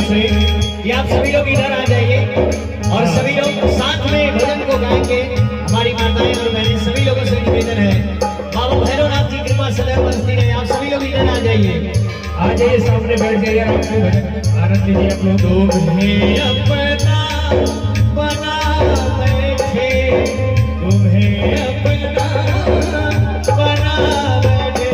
तरफ से कि आप सभी लोग इधर आ जाइए और सभी लोग साथ में भजन को गाएंगे। हमारी माताएं और बहनें सभी लोगों से निवेदन है, बाबा भैरवनाथ की कृपा सदैव बरसती रहे। आप सभी लोग इधर आ जाइए, आ जाइए, सामने बैठ जाइए, आपसे भजन आनंद लीजिए आप लोग। तुम्हें अपना बना बैठे, तुम्हें अपना बना बैठे,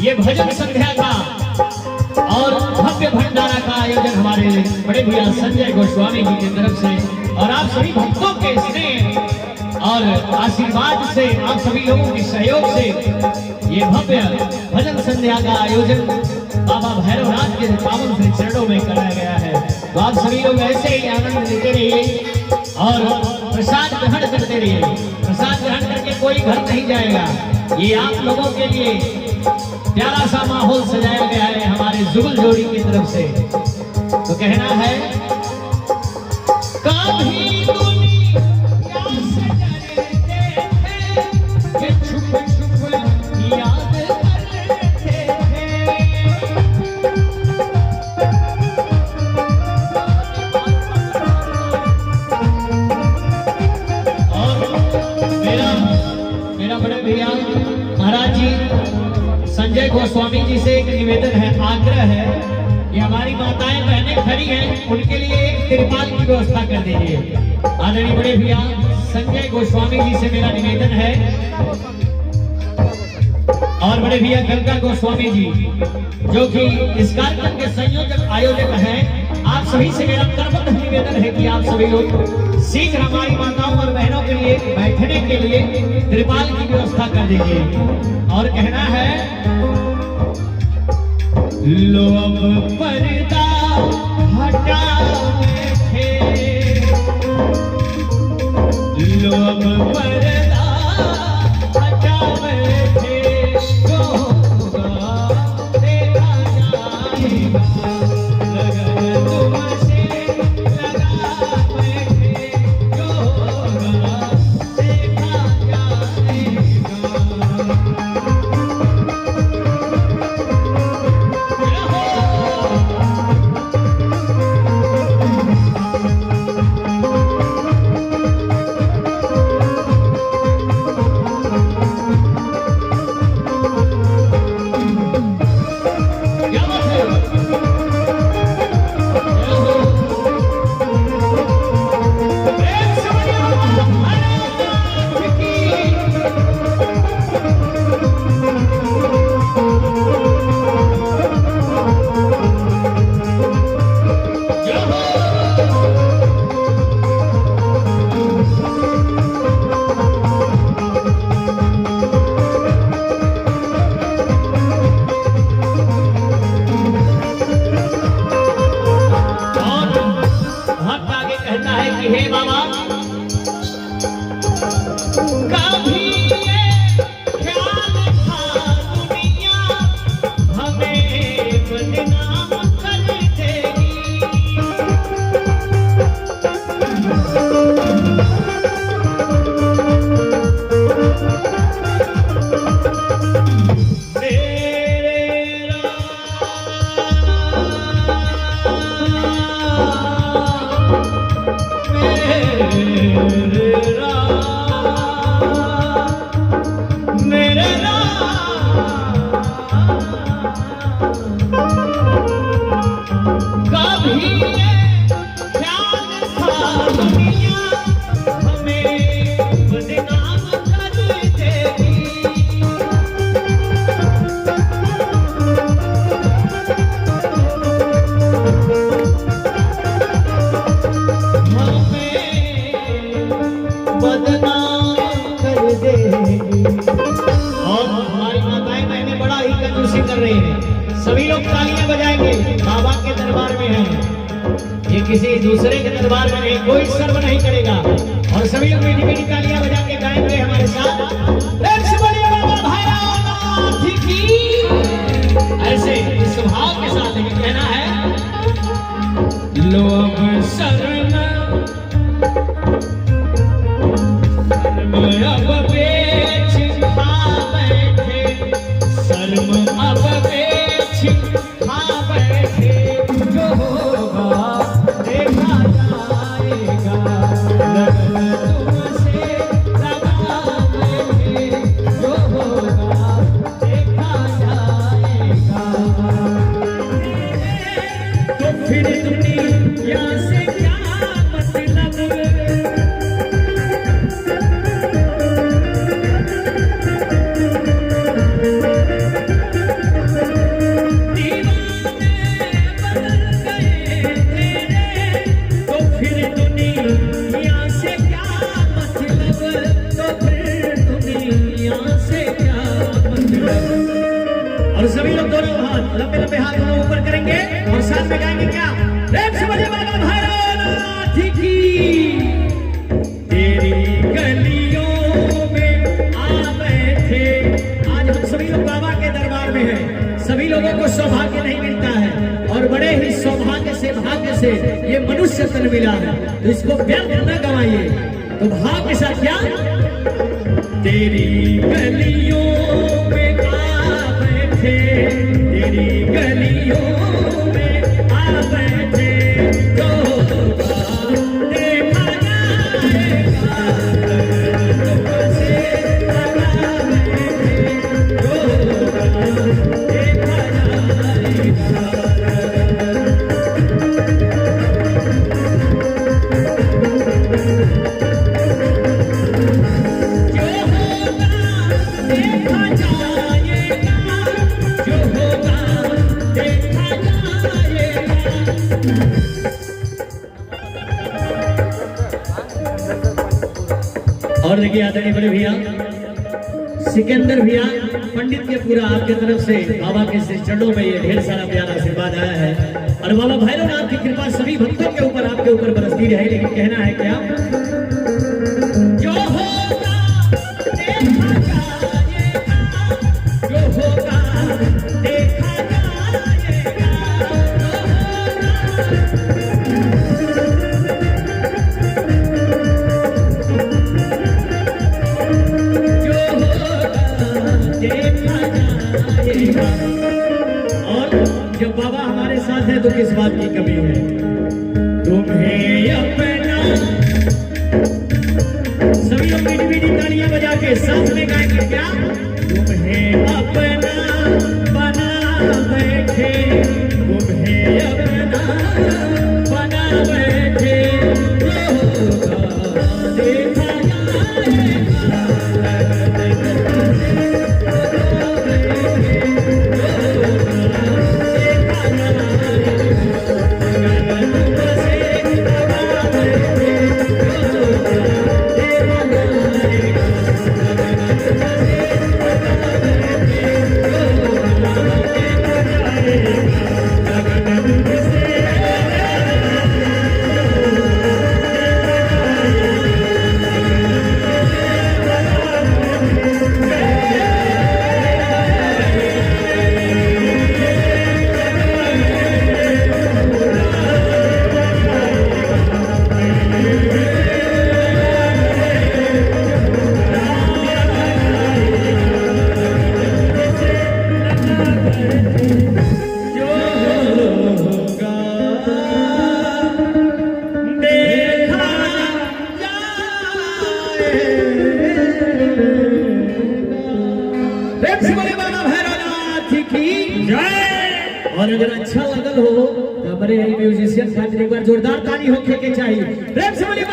ये भजन संध्या का और भव्य भंडारा का आयोजन हमारे बड़े भैया संजय गोस्वामी जी की तरफ से और आप सभी भक्तों के स्नेह और आशीर्वाद से, आप सभी लोगों के सहयोग से ये भव्य भजन संध्या का आयोजन बाबा भैरवनाथ के पावन श्री चरणों में कराया गया है। तो आप सभी लोग ऐसे ही आनंद लेते रहिए और प्रसाद ग्रहण करते रहिए। प्रसाद ग्रहण करके कोई घर नहीं जाएगा, ये आप लोगों के लिए प्यारा सा माहौल सजाया गया है हमारे जुगल जोड़ी की तरफ से। तो कहना है, कभी दुनिया से डरते थे कि छुप छुप याद करते थे, और मेरा बड़े भैया महाराज जी संजय गोस्वामी जी से एक निवेदन है, आग्रह है कि हमारी माताएं बहनें खड़ी हैं, उनके लिए एक तिरपाल की व्यवस्था कर दीजिए। आदरणीय बड़े भैया संजय गोस्वामी जी से मेरा निवेदन है और बड़े भैया गंगा गोस्वामी जी जो कि इस कार्यक्रम के संयोजक आयोजक हैं, आप सभी से मेरा करबद्ध निवेदन है कि आप सभी लोग शीघ्र हमारी माताओं और बहनों के लिए बैठने के लिए तिरपाल की व्यवस्था कर दीजिए। और कहना है, लो अब पर्दा हटा बैठे, लो अब पर्दा हटा बैठे, जो होगा देखा जाएगा, लगन तुमसे लगा बैठे, जो होगा देखा जाएगा। किसी दूसरे के दरबार में नहीं, कोई सर्व नहीं करेगा। और सभी लोग मीठी मीठी तालियां बजा के गाएंगे हमारे साथ, प्रेम से बोलिए बाबा भैरवनाथ की। ऐसे इस भाव के साथ लेकिन कहना है, लोग शर्म अब बेच खा बैठे, शर्म अब बेच खा बैठे, जो होगा देखा जाएगा, तुमसे लगा बैठे, जो होगा देखा जाएगा। तो फिर दुनिया से क्या मतलब, और सभी लोग दोनों हाथ लंबे लंबे हाथ दोनों ऊपर करेंगे और साथ में गाएंगे क्या, प्रेम से बोलिए बाबा भैरवनाथ की। तेरी गलियों में आ बैठे, आज हम सभी लोग बाबा के दरबार में हैं। सभी लोगों को सौभाग्य नहीं मिलता है और बड़े ही सौभाग्य से भाग्य से ये मनुष्य तन मिला है, तो इसको व्यर्थ न गवाइए। तो भाव के साथ क्या, तेरी गलियों में आ बैठे, तेरी गलियों में आ बैठे, जो देखा जाएगा, तुमसे लगा बैठे, जो देखा जाएगा। और देखिए आदरणीय बड़े भैया सिकंदर भैया पंडित के पूरा आपके तरफ से बाबा के चरणों में ये ढेर सारा प्यारा आशीर्वाद आया है और बाबा भैरवनाथ की कृपा सभी भक्तों के ऊपर आपके ऊपर बरसती रहे। लेकिन कहना है क्या, जो होगा देखा जाएगा, जो होगा देखा जाएगा, और जब बाबा हमारे साथ है तो किस बात की कमी है। तुम्हें अपना, सभी लोग मीठी मीठी तालियां बजा के साथ में गाएंगे क्या, तुम्हें अपना बना बैठे, तुम्हें अपना बना बैठे, देखा और अगर अच्छा लगल हो तो हमारे म्यूजिशियन खातिर एक बार जोरदार ताली होके के चाहिए। प्रेम से बोलिए।